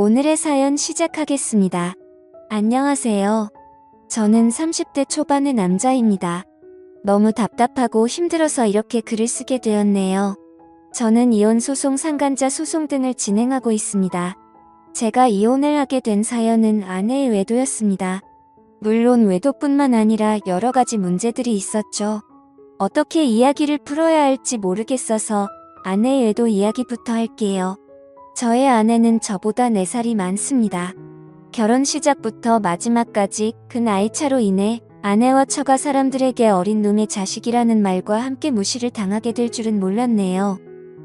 오늘의 사연 시작하겠습니다. 안녕하세요. 저는 30대 초반의 남자입니다. 너무 답답하고 힘들어서 이렇게 글을 쓰게 되었네요. 저는 이혼 소송, 상간자 소송 등을 진행하고 있습니다. 제가 이혼을 하게 된 사연은 아내의 외도였습니다. 물론 외도뿐만 아니라 여러 가지 문제들이 있었죠. 어떻게 이야기를 풀어야 할지 모르겠어서 아내의 외도 이야기부터 할게요. 저의 아내는 저보다 4살이 많습니다. 결혼 시작부터 마지막까지 그 나이차로 인해 아내와 처가 사람들에게 어린 놈의 자식이라는 말과 함께 무시를 당하게 될 줄은 몰랐네요.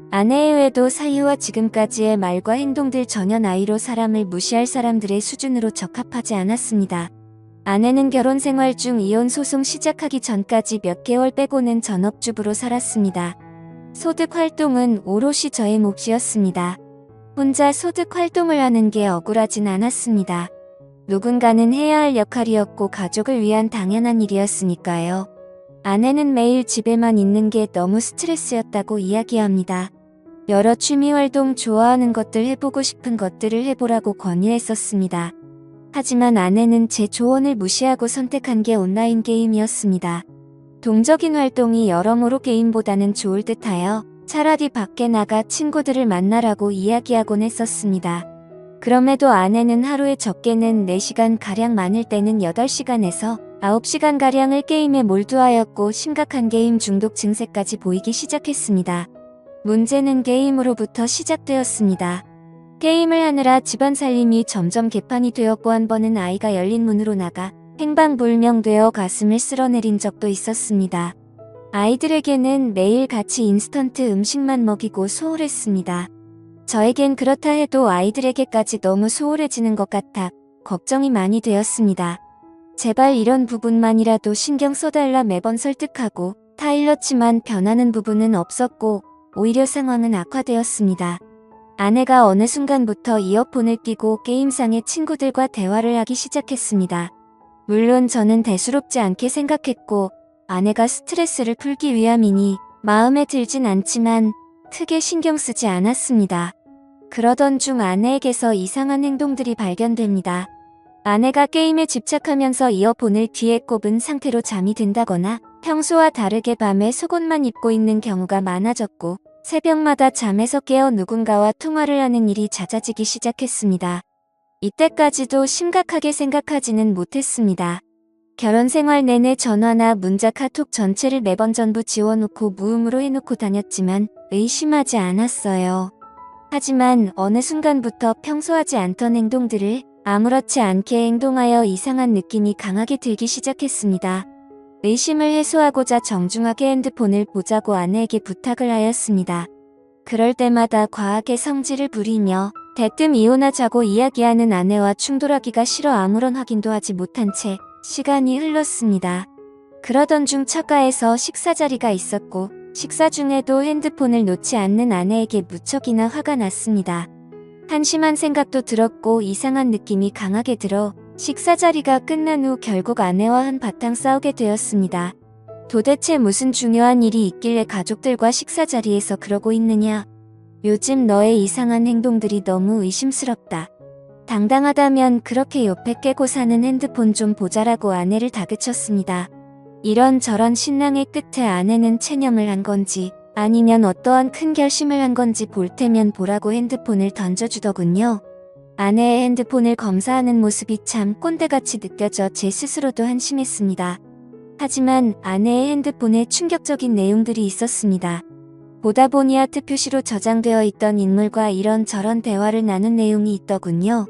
아내의 외도 사유와 지금까지의 말과 행동들 전혀 나이로 사람을 무시할 사람들의 수준으로 적합하지 않았습니다. 아내는 결혼 생활 중 이혼 소송 시작하기 전까지 몇 개월 빼고는 전업주부로 살았습니다. 소득 활동은 오롯이 저의 몫이었습니다. 혼자 소득 활동을 하는 게 억울하진 않았습니다. 누군가는 해야 할 역할이었고 가족을 위한 당연한 일이었으니까요. 아내는 매일 집에만 있는 게 너무 스트레스였다고 이야기합니다. 여러 취미활동 좋아하는 것들 해보고 싶은 것들을 해보라고 권유했었습니다. 하지만 아내는 제 조언을 무시하고 선택한 게 온라인 게임이었습니다. 동적인 활동이 여러모로 게임보다는 좋을 듯하여 차라리 밖에 나가 친구들을 만나라고 이야기하곤 했었습니다. 그럼에도 아내는 하루에 적게는 4시간가량 많을 때는 8시간에서 9시간가량을 게임에 몰두하였고 심각한 게임 중독 증세까지 보이기 시작했습니다. 문제는 게임으로부터 시작되었습니다. 게임을 하느라 집안 살림이 점점 개판이 되었고 한 번은 아이가 열린 문으로 나가 행방불명되어 가슴을 쓸어내린 적도 있었습니다. 아이들에게는 매일 같이 인스턴트 음식만 먹이고 소홀했습니다. 저에겐 그렇다 해도 아이들에게까지 너무 소홀해지는 것 같아 걱정이 많이 되었습니다. 제발 이런 부분만이라도 신경 써달라 매번 설득하고 타일렀지만 변하는 부분은 없었고 오히려 상황은 악화되었습니다. 아내가 어느 순간부터 이어폰을 끼고 게임상의 친구들과 대화를 하기 시작했습니다. 물론 저는 대수롭지 않게 생각했고 아내가 스트레스를 풀기 위함이니 마음에 들진 않지만 크게 신경 쓰지 않았습니다. 그러던 중 아내에게서 이상한 행동들이 발견됩니다. 아내가 게임에 집착하면서 이어폰을 귀에 꼽은 상태로 잠이 든다거나 평소와 다르게 밤에 속옷만 입고 있는 경우가 많아졌고 새벽마다 잠에서 깨어 누군가와 통화를 하는 일이 잦아지기 시작했습니다. 이때까지도 심각하게 생각하지는 못했습니다. 결혼 생활 내내 전화나 문자 카톡 전체를 매번 전부 지워놓고 무음으로 해놓고 다녔지만 의심하지 않았어요. 하지만 어느 순간부터 평소 하지 않던 행동들을 아무렇지 않게 행동하여 이상한 느낌이 강하게 들기 시작했습니다. 의심을 해소하고자 정중하게 핸드폰을 보자고 아내에게 부탁을 하였습니다. 그럴 때마다 과하게 성질을 부리며 대뜸 이혼하자고 이야기하는 아내와 충돌하기가 싫어 아무런 확인도 하지 못한 채 시간이 흘렀습니다. 그러던 중 처가에서 식사 자리가 있었고 식사 중에도 핸드폰을 놓지 않는 아내에게 무척이나 화가 났습니다. 한심한 생각도 들었고 이상한 느낌이 강하게 들어 식사 자리가 끝난 후 결국 아내와 한바탕 싸우게 되었습니다. 도대체 무슨 중요한 일이 있길래 가족들과 식사 자리에서 그러고 있느냐? 요즘 너의 이상한 행동들이 너무 의심스럽다. 당당하다면 그렇게 옆에 깨고 사는 핸드폰 좀 보자라고 아내를 다그쳤습니다. 이런저런 신랑의 끝에 아내는 체념을 한 건지 아니면 어떠한 큰 결심을 한 건지 볼 테면 보라고 핸드폰을 던져주더군요. 아내의 핸드폰을 검사하는 모습이 참 꼰대같이 느껴져 제 스스로도 한심했습니다. 하지만 아내의 핸드폰에 충격적인 내용들이 있었습니다. 보다 보니 하트 표시로 저장되어 있던 인물과 이런저런 대화를 나눈 내용이 있더군요.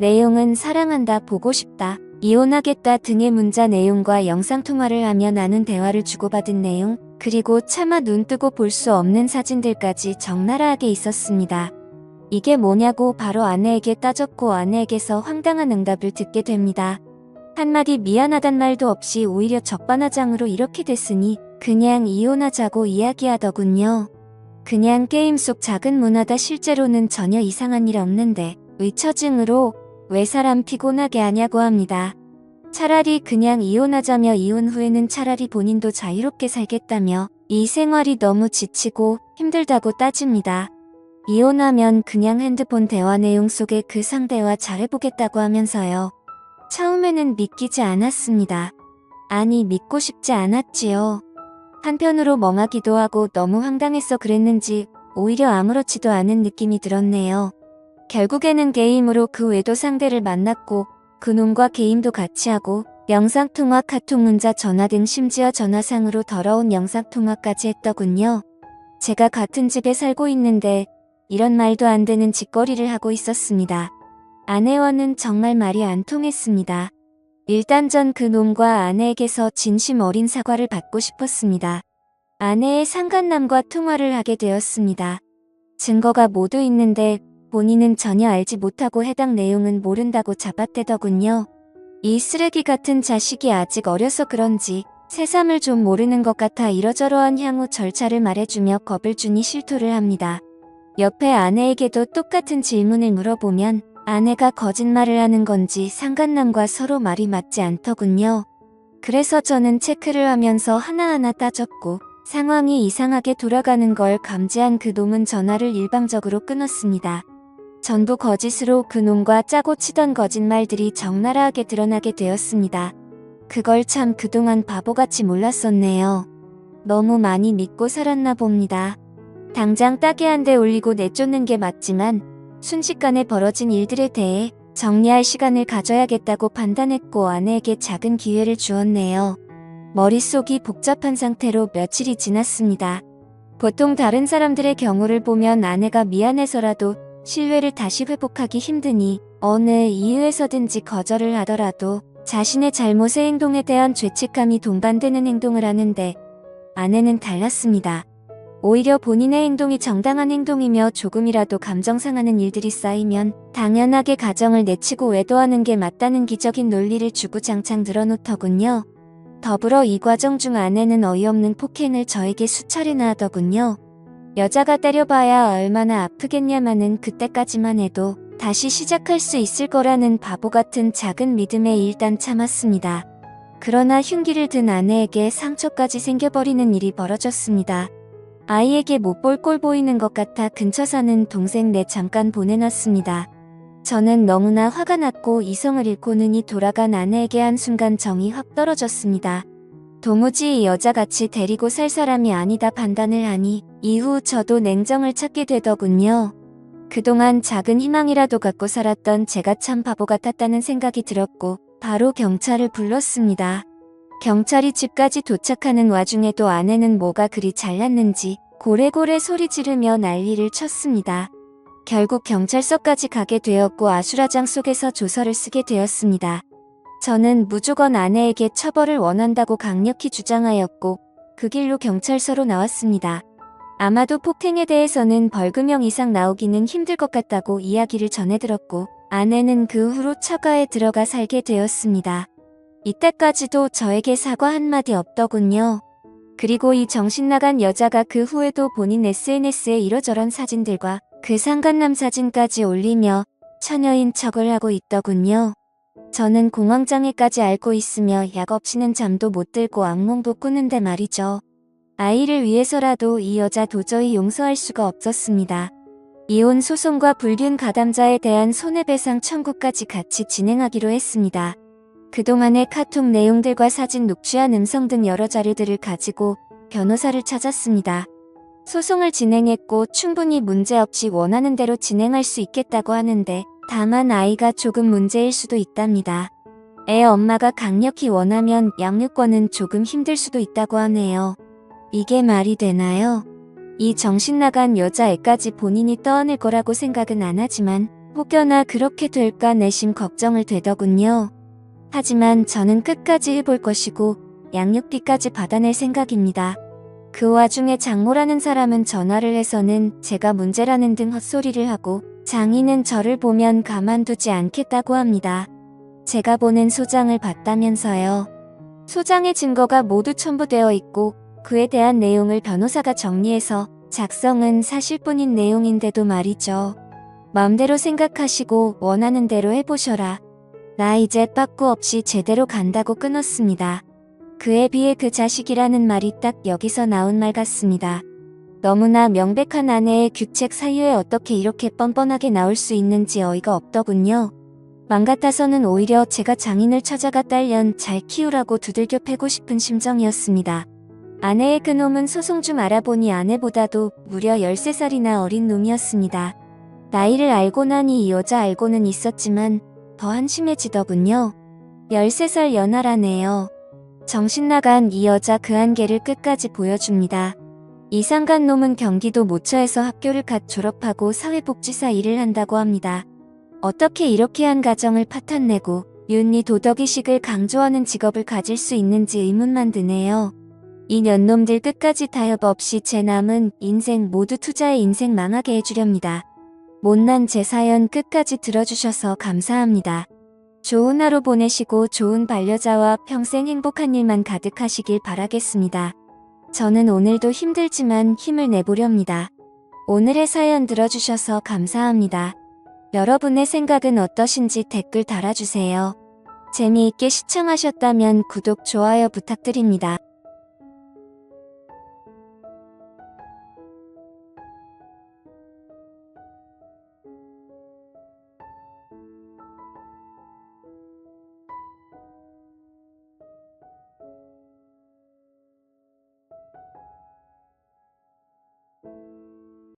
내용은 사랑한다, 보고 싶다, 이혼하겠다 등의 문자 내용과 영상통화를 하며 나눈 대화를 주고받은 내용, 그리고 차마 눈 뜨고 볼 수 없는 사진들까지 적나라하게 있었습니다. 이게 뭐냐고 바로 아내에게 따졌고 아내에게서 황당한 응답을 듣게 됩니다. 한마디 미안하단 말도 없이 오히려 적반하장으로 이렇게 됐으니 그냥 이혼하자고 이야기하더군요. 그냥 게임 속 작은 문화다. 실제로는 전혀 이상한 일 없는데 의처증으로 왜 사람 피곤하게 하냐고 합니다. 차라리 그냥 이혼하자며 이혼 후에는 차라리 본인도 자유롭게 살겠다며 이 생활이 너무 지치고 힘들다고 따집니다. 이혼하면 그냥 핸드폰 대화 내용 속에 그 상대와 잘해보겠다고 하면서요. 처음에는 믿기지 않았습니다. 아니, 믿고 싶지 않았지요. 한편으로 멍하기도 하고 너무 황당해서 그랬는지 오히려 아무렇지도 않은 느낌이 들었네요. 결국에는 게임으로 그 외도 상대를 만났고 그놈과 게임도 같이 하고 영상통화, 카톡, 문자, 전화 등 심지어 전화상으로 더러운 영상통화까지 했더군요. 제가 같은 집에 살고 있는데 이런 말도 안 되는 짓거리를 하고 있었습니다. 아내와는 정말 말이 안 통했습니다. 일단 전 그놈과 아내에게서 진심 어린 사과를 받고 싶었습니다. 아내의 상간남과 통화를 하게 되었습니다. 증거가 모두 있는데 본인은 전혀 알지 못하고 해당 내용은 모른다고 잡아떼더군요. 이 쓰레기 같은 자식이 아직 어려서 그런지 새삼을 좀 모르는 것 같아 이러저러한 향후 절차를 말해주며 겁을 주니 실토를 합니다. 옆에 아내에게도 똑같은 질문을 물어보면 아내가 거짓말을 하는 건지 상간남과 서로 말이 맞지 않더군요. 그래서 저는 체크를 하면서 하나하나 따졌고 상황이 이상하게 돌아가는 걸 감지한 그놈은 전화를 일방적으로 끊었습니다. 전부 거짓으로 그놈과 짜고 치던 거짓말들이 적나라하게 드러나게 되었습니다. 그걸 참 그동안 바보같이 몰랐었네요. 너무 많이 믿고 살았나 봅니다. 당장 따게 한 대 올리고 내쫓는 게 맞지만 순식간에 벌어진 일들에 대해 정리할 시간을 가져야겠다고 판단했고 아내에게 작은 기회를 주었네요. 머릿속이 복잡한 상태로 며칠이 지났습니다. 보통 다른 사람들의 경우를 보면 아내가 미안해서라도 신뢰를 다시 회복하기 힘드니 어느 이유에서든지 거절을 하더라도 자신의 잘못의 행동에 대한 죄책감이 동반되는 행동을 하는데 아내는 달랐습니다. 오히려 본인의 행동이 정당한 행동이며 조금이라도 감정 상하는 일들이 쌓이면 당연하게 가정을 내치고 외도하는 게 맞다는 기적인 논리를 주구장창 늘어놓더군요. 더불어 이 과정 중 아내는 어이없는 폭행을 저에게 수차례나 하더군요. 여자가 때려봐야 얼마나 아프겠냐마는 그때까지만 해도 다시 시작할 수 있을 거라는 바보 같은 작은 믿음에 일단 참았습니다. 그러나 흉기를 든 아내에게 상처까지 생겨버리는 일이 벌어졌습니다. 아이에게 못 볼 꼴 보이는 것 같아 근처 사는 동생네 잠깐 보내놨습니다. 저는 너무나 화가 났고 이성을 잃고 눈이 돌아간 아내에게 한순간 정이 확 떨어졌습니다. 도무지 이 여자같이 데리고 살 사람이 아니다 판단을 하니 이후 저도 냉정을 찾게 되더군요. 그동안 작은 희망이라도 갖고 살았던 제가 참 바보 같았다는 생각이 들었고 바로 경찰을 불렀습니다. 경찰이 집까지 도착하는 와중에도 아내는 뭐가 그리 잘났는지 고래고래 소리 지르며 난리를 쳤습니다. 결국 경찰서까지 가게 되었고 아수라장 속에서 조서를 쓰게 되었습니다. 저는 무조건 아내에게 처벌을 원한다고 강력히 주장하였고 그 길로 경찰서로 나왔습니다. 아마도 폭행에 대해서는 벌금형 이상 나오기는 힘들 것 같다고 이야기를 전해들었고 아내는 그 후로 처가에 들어가 살게 되었습니다. 이때까지도 저에게 사과 한마디 없더군요. 그리고 이 정신나간 여자가 그 후에도 본인 SNS에 이러저런 사진들과 그 상간남 사진까지 올리며 처녀인 척을 하고 있더군요. 저는 공황장애까지 앓고 있으며 약 없이는 잠도 못 들고 악몽도 꾸는데 말이죠. 아이를 위해서라도 이 여자 도저히 용서할 수가 없었습니다. 이혼 소송과 불륜 가담자에 대한 손해배상 청구까지 같이 진행하기로 했습니다. 그동안의 카톡 내용들과 사진 녹취한 음성 등 여러 자료들을 가지고 변호사를 찾았습니다. 소송을 진행했고 충분히 문제없이 원하는 대로 진행할 수 있겠다고 하는데 다만 아이가 조금 문제일 수도 있답니다. 애 엄마가 강력히 원하면 양육권은 조금 힘들 수도 있다고 하네요. 이게 말이 되나요? 이 정신나간 여자애까지 본인이 떠안을 거라고 생각은 안 하지만 혹여나 그렇게 될까 내심 걱정을 되더군요. 하지만 저는 끝까지 해볼 것이고 양육비까지 받아낼 생각입니다. 그 와중에 장모라는 사람은 전화를 해서는 제가 문제라는 등 헛소리를 하고 장인은 저를 보면 가만두지 않겠다고 합니다. 제가 보낸 소장을 봤다면서요. 소장의 증거가 모두 첨부되어 있고 그에 대한 내용을 변호사가 정리해서 작성은 사실뿐인 내용인데도 말이죠. 마음대로 생각하시고 원하는 대로 해보셔라. 나 이제 빠꾸 없이 제대로 간다고 끊었습니다. 그에 비해 그 자식이라는 말이 딱 여기서 나온 말 같습니다. 너무나 명백한 아내의 규책 사유에 어떻게 이렇게 뻔뻔하게 나올 수 있는지 어이가 없더군요. 맘 같아서는 오히려 제가 장인을 찾아가 딸년 잘 키우라고 두들겨 패고 싶은 심정이었습니다. 아내의 그놈은 소송 좀 알아보니 아내보다도 무려 13살이나 어린 놈이었습니다. 나이를 알고 나니 이 여자 알고는 있었지만 더 한심해지더군요. 13살 연하라네요. 정신 나간 이 여자 그 한계를 끝까지 보여줍니다. 이상간 놈은 경기도 모처에서 학교를 갓 졸업하고 사회복지사 일을 한다고 합니다. 어떻게 이렇게 한 가정을 파탄내고 윤리 도덕의식을 강조하는 직업을 가질 수 있는지 의문만 드네요. 이 년놈들 끝까지 타협 없이 제 남은 인생 모두 투자해 인생 망하게 해주렵니다. 못난 제 사연 끝까지 들어주셔서 감사합니다. 좋은 하루 보내시고 좋은 반려자와 평생 행복한 일만 가득하시길 바라겠습니다. 저는 오늘도 힘들지만 힘을 내보렵니다. 오늘의 사연 들어주셔서 감사합니다. 여러분의 생각은 어떠신지 댓글 달아주세요. 재미있게 시청하셨다면 구독, 좋아요 부탁드립니다.